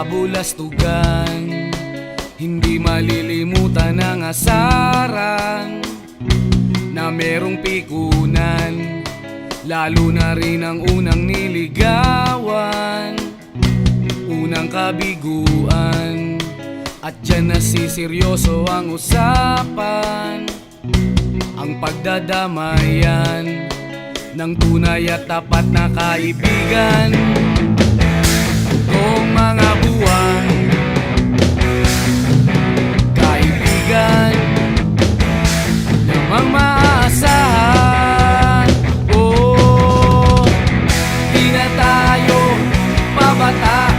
kabulastugan, hindi malilimutan ang asaran na merong pikunan, lalo na rin ang unang niligawan, unang kabiguan. At dyan nasiseryoso ang usapan, ang pagdadamayan ng tunay at tapat na kaibigan. Kung mga buwan, kaibigan namang maaasahan. Oh, di na tayo pabata,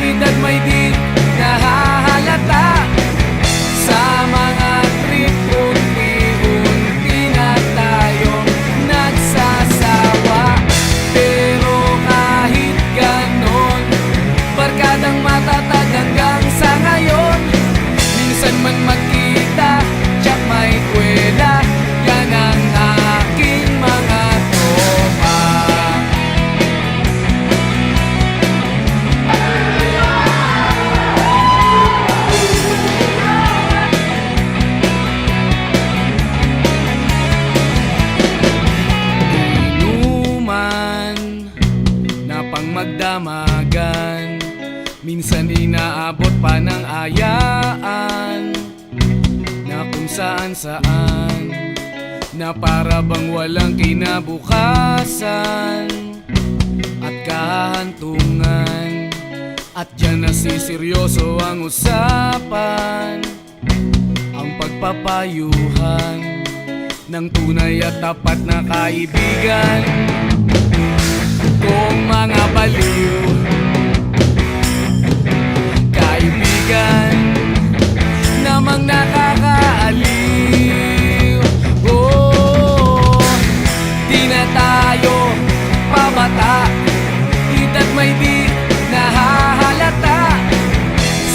edad may di nahahalata. Sa mga trip, unti-unti na tayong nagsasawa. Pero kahit ganon, barkadang matatag hanggang sa ngayon. Minsan man magkita, tsak may kwela, yan ang aking mga tropa. Inuman na pang magdamagan, minsan inaabot pa ng ayaan, na kung saan-saan, na para bang walang kinabukasan at kahantungan. At dyan nasiseryoso ang usapan, ang pagpapayuhan ng tunay at tapat na kaibigan. Kung mga baliw, kaibigan namang nakakaaliw. Oh, di na tayo pabata, edad may di nahahalata.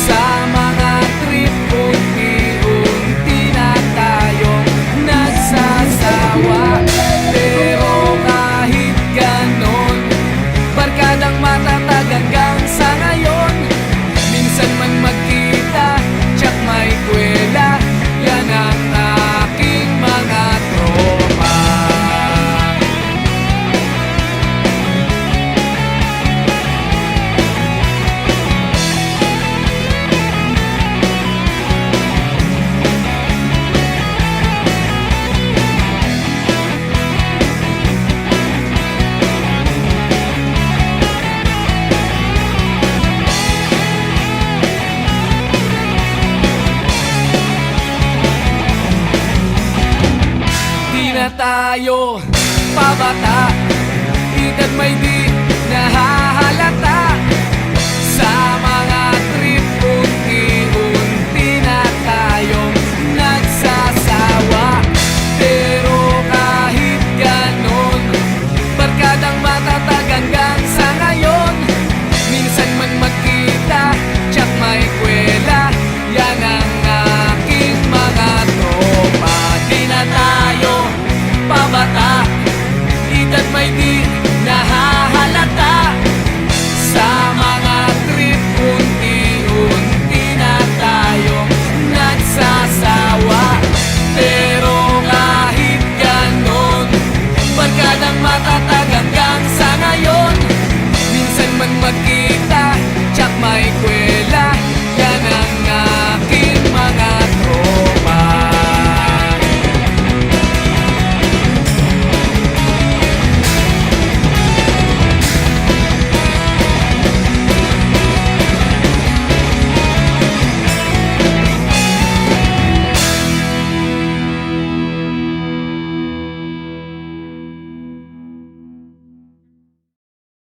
Sa mga trip, unti-unti na tayong nagsasawa. Pero kahit ganon, barkadang matatag hanggang sa ngayon. Minsan man magkita, tsak may kwela, yan ang aking mga tropa. Na tayo pabata, edad may di nahahalata. Sa mga trip, unti-unti na tayong nagsasawa. Pero kahit ganon, barkadang matatag hanggang sa ngayon. Minsan man magkita, tsak may kwela, yan ang aking mga tropa. Di na tayo pabata, edad may di nahahalata. Sa mga trip, unti-unti na tayong nagsasawa. Pero kahit ganon, barkadang matatag hanggang sa ngayon. Minsan man magkita,